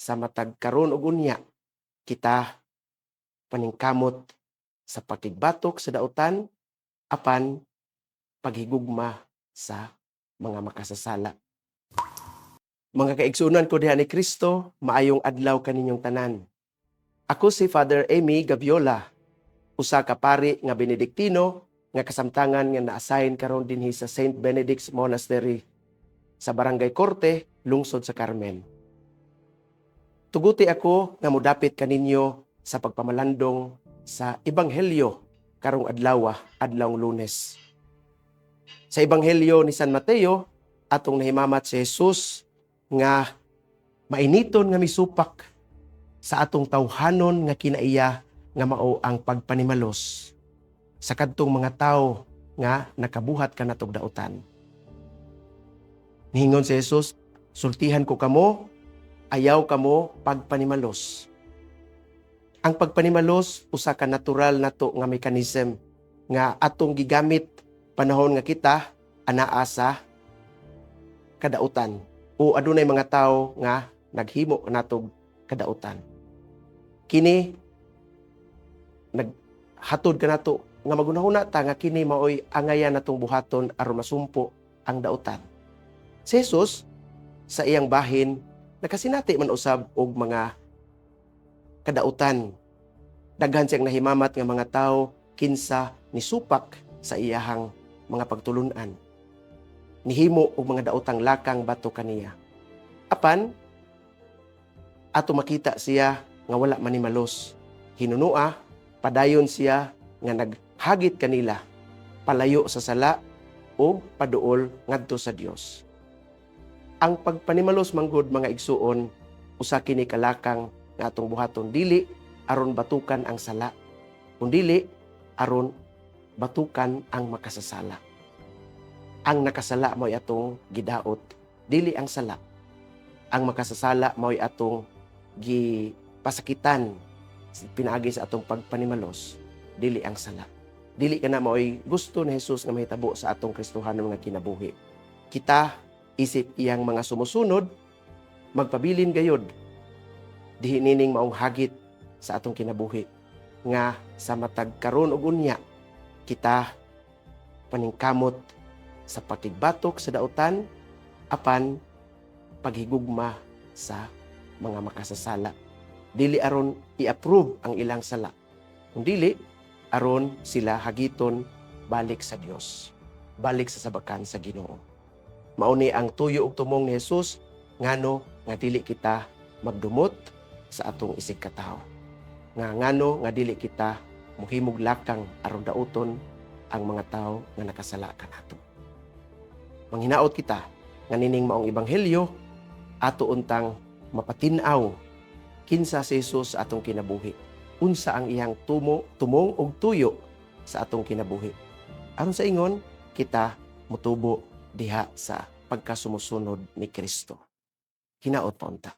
sa matag karon ug unya kita paningkamot sa pakigbatok sa dautan apan paghigugma sa mga makasasala. Mga kaigsunan ko diha ni Kristo, maayong adlaw kaninyong tanan. Ako si Father Amy Gaviola, usa ka pari nga Benediktino nga kasamtangan nga na-assign karon dinhi sa St. Benedict's Monastery sa Barangay Corte, lungsod sa Carmen. Tuguti ako nga modapit kaninyo sa pagpamalandong sa Ebanghelyo karong adlawng Lunes. Sa Ebanghelyo ni San Mateo, atong nahimamat si Jesus nga mainiton nga misupak sa atong tawhanon nga kinaiya nga mao ang pagpanimalos sa kadtong mga tawo nga nakabuhat kanatog dautan. Niingon si Jesus, sultihan ko kamo, ayaw kamo pagpanimalos. Ang pagpanimalos usa ka natural nato nga mechanism nga atong gigamit panahon nga kita anaa sa kadautan o adunay mga tawo nga naghimo natog kadautan. Kini naghatod kanato nga magunahuna ta nga kini maoy angayan natong buhaton aron masumpo ang dautan. Si Jesus sa iyang bahin nakasinati man usab og mga kadautan. Daghan siyang nahimamat nga mga tawo kinsa nisupak sa iyahang mga pagtulun-an. Nihimo og mga daotang lakang bato kaniya. Apan ato makita siya nga wala manimalos. Hinunua, padayon siya nga naghagit kanila palayo sa sala o paduol ngadto sa Dios. Ang pagpanimalos manggod mga igsuon usa kini kalakang nga atong buhaton dili aron batukan ang sala, kundi aron batukan ang makasasala. Ang nakasala mo'y atong gidaot, dili ang sala. Ang makasasala mo'y atong gipasakitan pinaagi sa atong pagpanimalos, dili ang sala. Dili kana mo'y gusto ni Jesus nga mahitabo sa atong Kristohanon nga kinabuhi. Kita isip iyang mga sumusunod, magpabilin gayod dihi nining maong hagit sa atong kinabuhi nga sa matag karon ug unya kita paningkamot sa pakigbatok sa dautan apan paghigugma sa mga makasasala. Dili aron i-approve ang ilang sala, kundi aron sila hagiton balik sa Dios, balik sa sabakan sa Ginoo. Mao ni ang tuyo ug tumong ni Jesus ngano nga dili kita magdumot sa atong isig katawo. Ngano nga dili kita muhimog lakang aron dauton ang mga tawo nga nakasala kanato. Manghinaot kita nga nining maong ebanghelyo ato untang mapatin-aw kinsa si Jesus sa atong kinabuhi. Unsa ang iyang tumong ug tuyo sa atong kinabuhi. Aron sa ingon kita mutubo diha sa pagkasumusunod ni Kristo. Hinaot pa unta.